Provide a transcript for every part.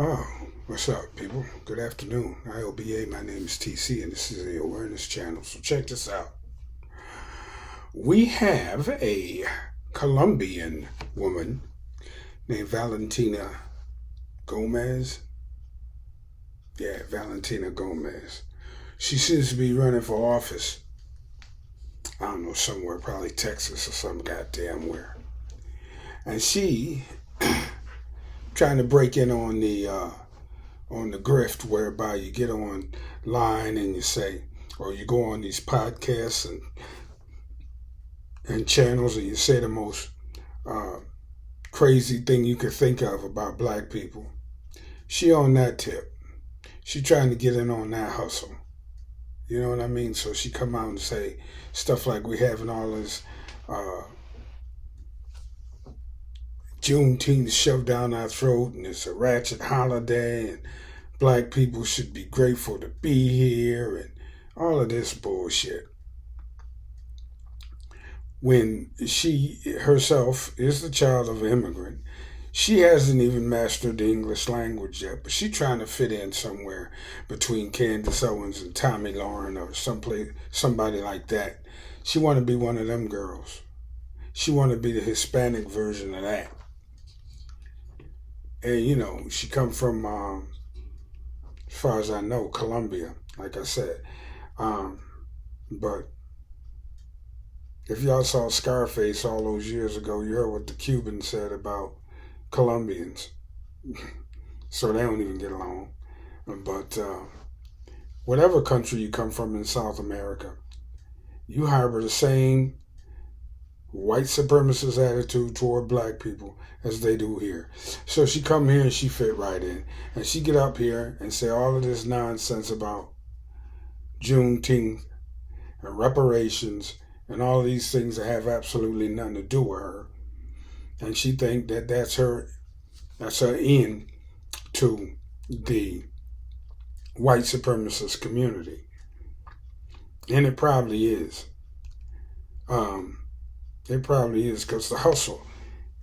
Oh, what's up, people? Good afternoon. IOBA, my name is TC, and this is the Awareness Channel. So check this out. We have a Colombian woman named Valentina Gomez. Yeah, Valentina Gomez. She seems to be running for office. I don't know, somewhere, probably Texas or some goddamn where. And she trying to break in on the grift, whereby you get online and you say, or you go on these podcasts and channels and you say the most crazy thing you could think of about black people. She on that tip. She trying to get in on that hustle. You know what I mean? So she come out and say stuff like we having all this Juneteenth shoved down our throat, and it's a Ratchet Holiday, and black people should be grateful to be here, and all of this bullshit. When she herself is the child of an immigrant, she hasn't even mastered the English language yet, but she's trying to fit in somewhere between Candace Owens and Tommy Lauren or somebody like that. She want to be one of them girls. She want to be the Hispanic version of that. And, you know, she come from, as far as I know, Colombia, like I said. But if y'all saw Scarface all those years ago, you heard what the Cubans said about Colombians. So they don't even get along. But whatever country you come from in South America, you harbor the same white supremacist attitude toward black people as they do here. So she come here and she fit right in. And she get up here and say all of this nonsense about Juneteenth and reparations and all these things that have absolutely nothing to do with her. And she think that that's her end to the white supremacist community. And it probably is. It probably is, because the hustle,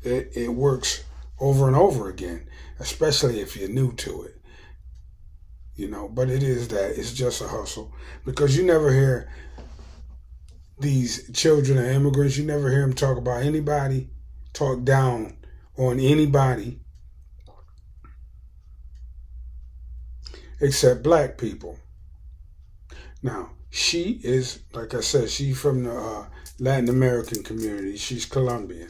it works over and over again, especially if you're new to it. You know, but it is that. It's just a hustle. Because you never hear these children of immigrants, you never hear them talk about anybody, talk down on anybody except black people. Now, she is, like I said, she's from the Latin American community. She's Colombian.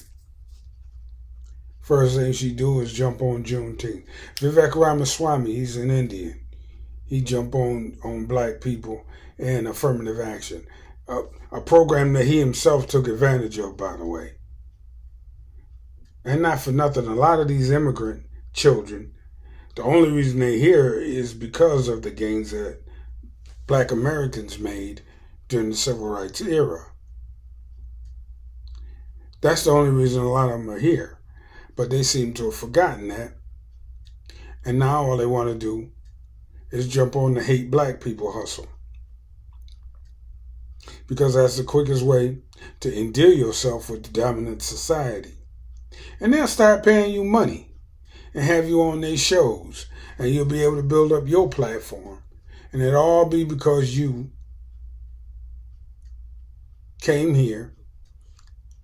First thing she do is jump on Juneteenth. Vivek Ramaswamy, he's an Indian. He jump on black people and affirmative action. A program that he himself took advantage of, by the way. And not for nothing, a lot of these immigrant children, the only reason they're here is because of the gains that black Americans made during the civil rights era. That's the only reason a lot of them are here. But they seem to have forgotten that. And now all they want to do is jump on the hate black people hustle. Because that's the quickest way to endear yourself with the dominant society. And they'll start paying you money and have you on their shows. And you'll be able to build up your platform. And it'll all be because you came here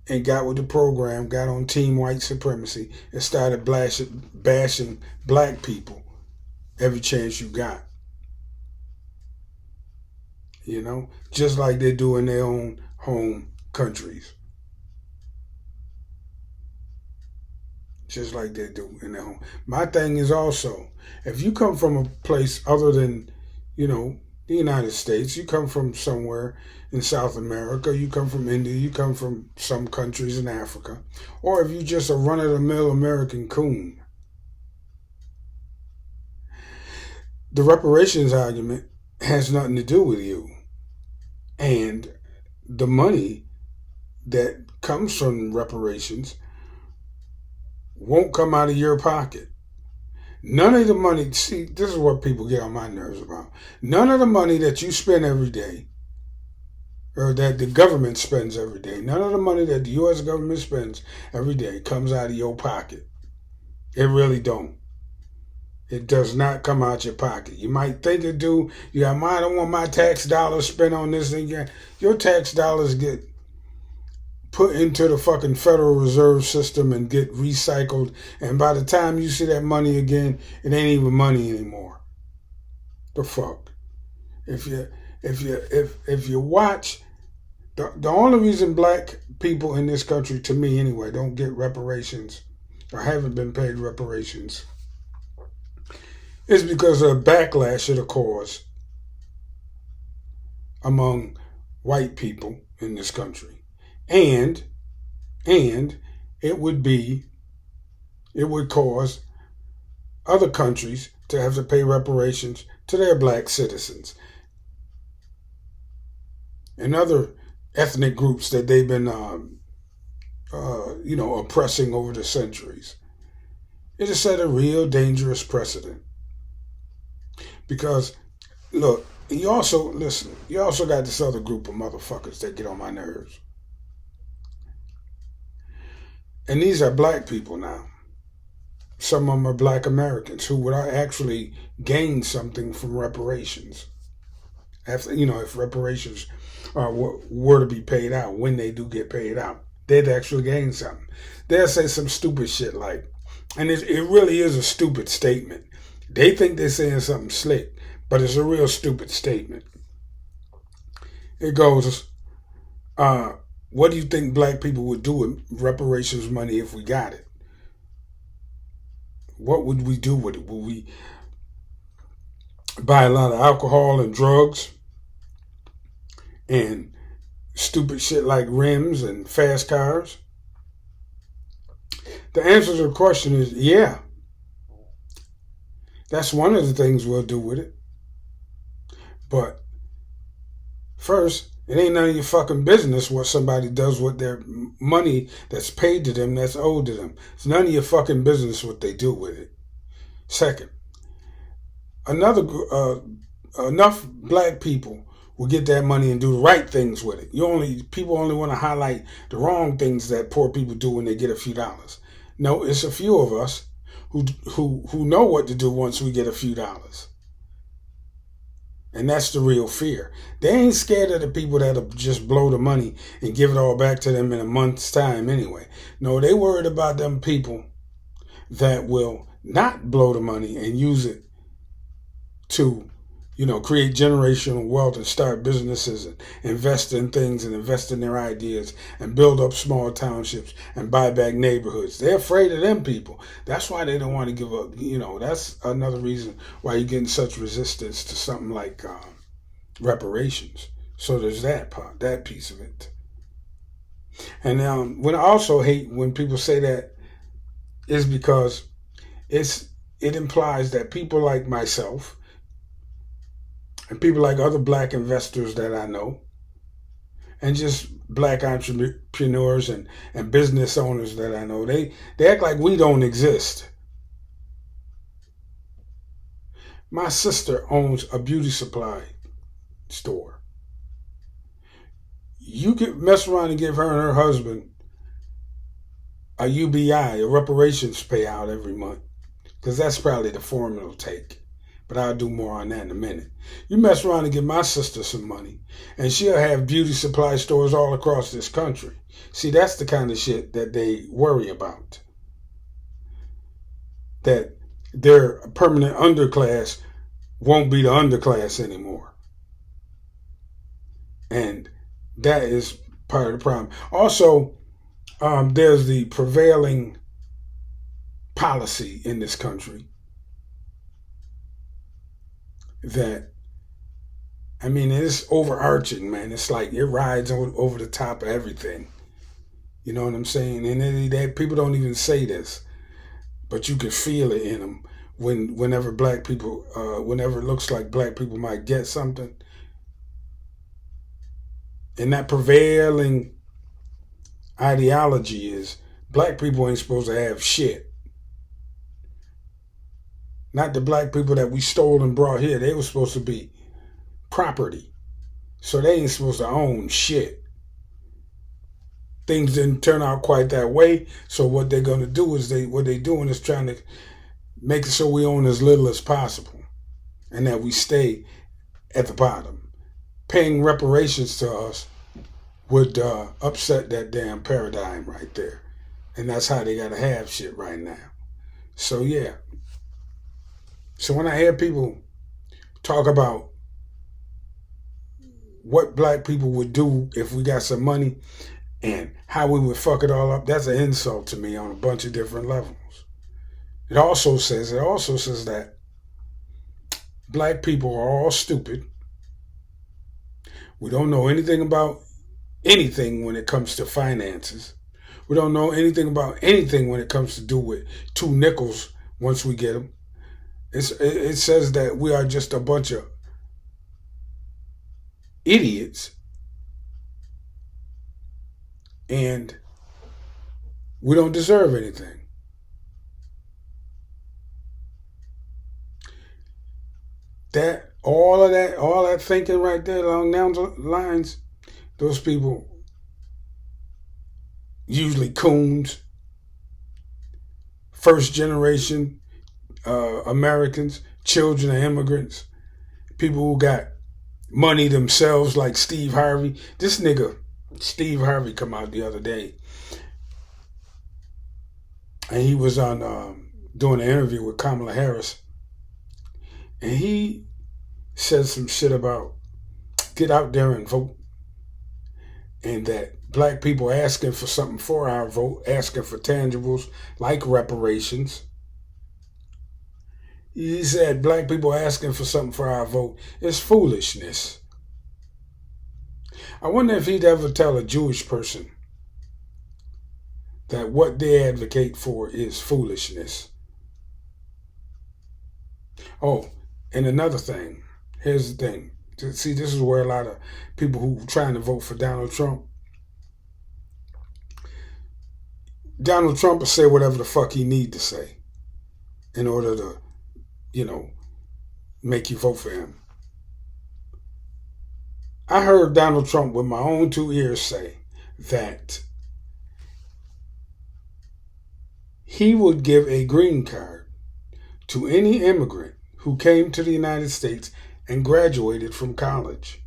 and got with the program, got on Team White Supremacy, and started bashing black people every chance you got. You know, just like they do in their own home countries. Just like they do in their home. My thing is also, if you come from a place other than, you know, the United States, you come from somewhere in South America, you come from India, you come from some countries in Africa, or if you just a run-of-the-mill American coon, the reparations argument has nothing to do with you. And the money that comes from reparations won't come out of your pocket. None of the money, see, this is what people get on my nerves about. None of the money that you spend every day, or that the government spends every day, none of the money that the U.S. government spends every day comes out of your pocket. It really don't. It does not come out your pocket. You might think it do. I don't want my tax dollars spent on this thing. Your tax dollars get put into the fucking Federal Reserve System and get recycled. And by the time you see that money again, it ain't even money anymore. The fuck. If you watch, the only reason black people in this country, to me anyway, don't get reparations or haven't been paid reparations is because of a backlash of the cause among white people in this country. And it would cause other countries to have to pay reparations to their black citizens and other ethnic groups that they've been, oppressing over the centuries. It has set a real dangerous precedent. Because, look, you also got this other group of motherfuckers that get on my nerves. And these are black people now. Some of them are black Americans who would actually gain something from reparations. If reparations were to be paid out, when they do get paid out, they'd actually gain something. They'll say some stupid shit like, and it really is a stupid statement. They think they're saying something slick, but it's a real stupid statement. It goes, what do you think black people would do with reparations money if we got it? What would we do with it? Would we buy a lot of alcohol and drugs and stupid shit like rims and fast cars? The answer to the question is yeah. That's one of the things we'll do with it. But first, it ain't none of your fucking business what somebody does with their money that's paid to them, that's owed to them. It's none of your fucking business what they do with it. Second, enough black people will get that money and do the right things with it. People only want to highlight the wrong things that poor people do when they get a few dollars. No, it's a few of us who know what to do once we get a few dollars. And that's the real fear. They ain't scared of the people that'll just blow the money and give it all back to them in a month's time anyway. No, they worried about them people that will not blow the money and use it to, create generational wealth and start businesses and invest in things and invest in their ideas and build up small townships and buy back neighborhoods. They're afraid of them people. That's why they don't want to give up. That's another reason why you're getting such resistance to something like reparations. So there's that piece of it. And what I also hate when people say that is because it implies that people like myself and people like other black investors that I know, and just black entrepreneurs and business owners that I know, they act like we don't exist. My sister owns a beauty supply store. You could mess around and give her and her husband a UBI, a reparations payout every month, because that's probably the form it'll take. But I'll do more on that in a minute. You mess around and give my sister some money, and she'll have beauty supply stores all across this country. See, that's the kind of shit that they worry about. That their permanent underclass won't be the underclass anymore. And that is part of the problem. Also, there's the prevailing policy in this country that, it's overarching, man. It's like it rides over the top of everything. You know what I'm saying? And people don't even say this, but you can feel it in them whenever it looks like black people might get something. And that prevailing ideology is black people ain't supposed to have shit. Not the black people that we stole and brought here. They were supposed to be property. So they ain't supposed to own shit. Things didn't turn out quite that way. So what they're going to do is what they're doing is trying to making sure we own as little as possible and that we stay at the bottom. Paying reparations to us would upset that damn paradigm right there. And that's how they gotta have shit right now. So yeah. So when I hear people talk about what black people would do if we got some money and how we would fuck it all up, that's an insult to me on a bunch of different levels. It also says that black people are all stupid. We don't know anything about anything when it comes to finances. We don't know anything about anything when it comes to do with 2 nickels once we get them. It says that we are just a bunch of idiots and we don't deserve anything. All that thinking right there along down the lines, those people, usually coons, first generation Americans, children of immigrants, people who got money themselves like Steve Harvey. This nigga, Steve Harvey, come out the other day and he was on doing an interview with Kamala Harris. And he said some shit about get out there and vote. And that black people asking for something for our vote, asking for tangibles like reparations. He said black people asking for something for our vote is foolishness. I wonder if he'd ever tell a Jewish person that what they advocate for is foolishness. Oh, and another thing, here's the thing. See, this is where a lot of people who are trying to vote for Donald Trump will say whatever the fuck he need to say in order to, make you vote for him. I heard Donald Trump with my own 2 ears say that he would give a green card to any immigrant who came to the United States and graduated from college.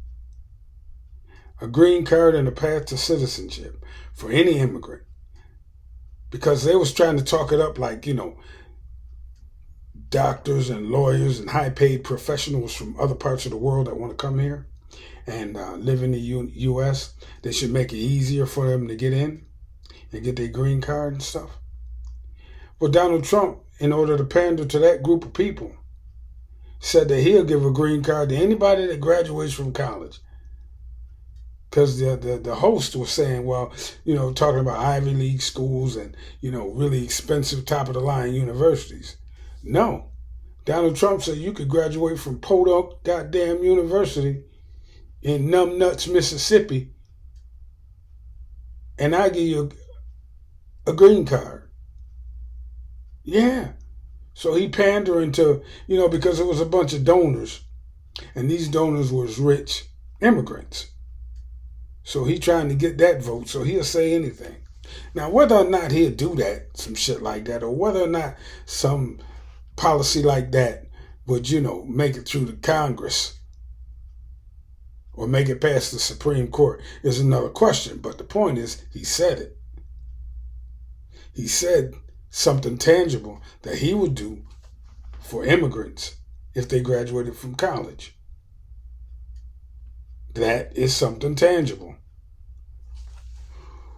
A green card and a path to citizenship for any immigrant. Because they was trying to talk it up like, doctors and lawyers and high-paid professionals from other parts of the world that want to come here and live in the U.S., they should make it easier for them to get in and get their green card and stuff. Well, Donald Trump, in order to pander to that group of people, said that he'll give a green card to anybody that graduates from college. Because the host was saying, well, talking about Ivy League schools and, really expensive top-of-the-line universities. No. Donald Trump said you could graduate from Podunk goddamn University in Numbnuts, Mississippi, and I give you a green card. Yeah. So he pandering to, because it was a bunch of donors, and these donors was rich immigrants. So he trying to get that vote, so he'll say anything. Now, whether or not he'll do that, some shit like that, or whether or not some policy like that would, make it through the Congress or make it past the Supreme Court is another question. But the point is, he said it. He said something tangible that he would do for immigrants if they graduated from college. That is something tangible.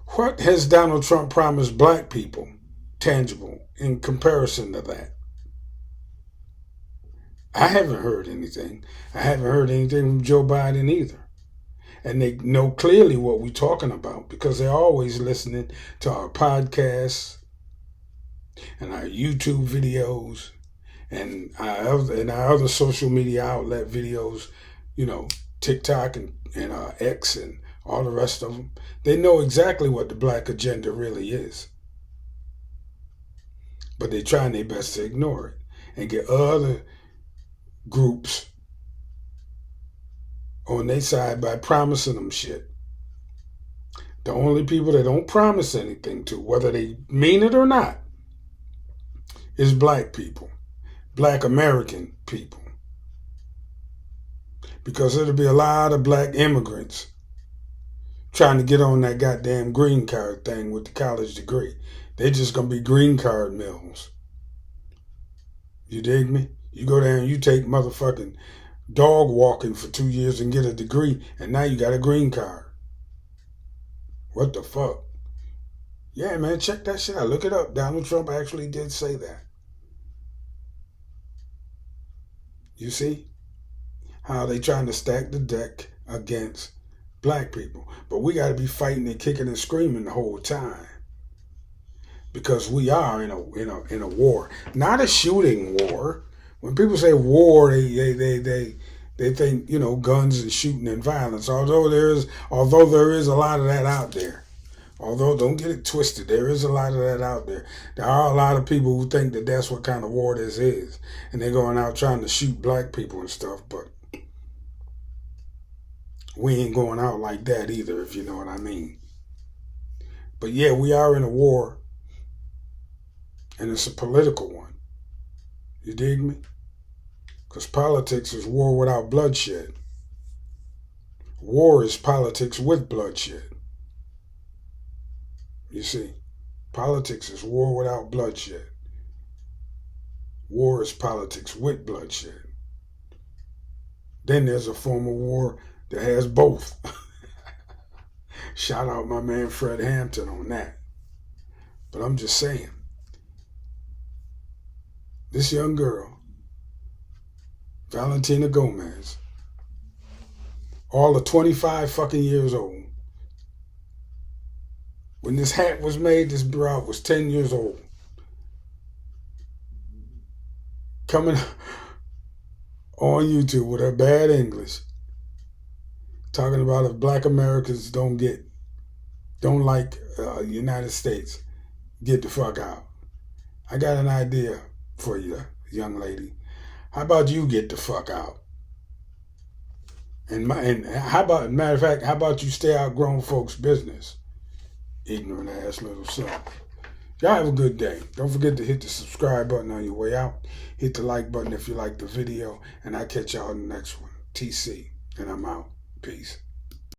What has Donald Trump promised black people tangible in comparison to that? I haven't heard anything. I haven't heard anything from Joe Biden either. And they know clearly what we're talking about because they're always listening to our podcasts and our YouTube videos and our other social media outlet videos, TikTok and X and all the rest of them. They know exactly what the black agenda really is. But they're trying their best to ignore it and get other groups on their side by promising them shit. The only people that don't promise anything to, whether they mean it or not, is black people. black American people. Because there'll be a lot of black immigrants trying to get on that goddamn green card thing with the college degree. They're just going to be green card mills. You dig me? You go down and you take motherfucking dog walking for 2 years and get a degree, and now you got a green card. What the fuck? Yeah, man, check that shit out. Look it up. Donald Trump actually did say that. You see how they trying to stack the deck against black people. But we got to be fighting and kicking and screaming the whole time. Because we are in a war. Not a shooting war. When people say war, they think, you know, guns and shooting and violence. Although there is a lot of that out there. Although, don't get it twisted, there is a lot of that out there. There are a lot of people who think that that's what kind of war this is. And they're going out trying to shoot black people and stuff. But we ain't going out like that either, if you know what I mean. But yeah, we are in a war. And it's a political one. You dig me? Because politics is war without bloodshed. War is politics with bloodshed. You see, politics is war without bloodshed. War is politics with bloodshed. Then there's a form of war that has both. Shout out my man Fred Hampton on that. But I'm just saying, this young girl, Valentina Gomez, all of 25 fucking years old. When this hat was made, this broad was 10 years old. Coming on YouTube with her bad English, talking about if black Americans don't like United States, get the fuck out. I got an idea for you, young lady. How about you get the fuck out? And how about, matter of fact, how about you stay out grown folks' business? Ignorant ass little son. Y'all have a good day. Don't forget to hit the subscribe button on your way out. Hit the like button if you like the video. And I'll catch y'all in the next one. TC. And I'm out. Peace.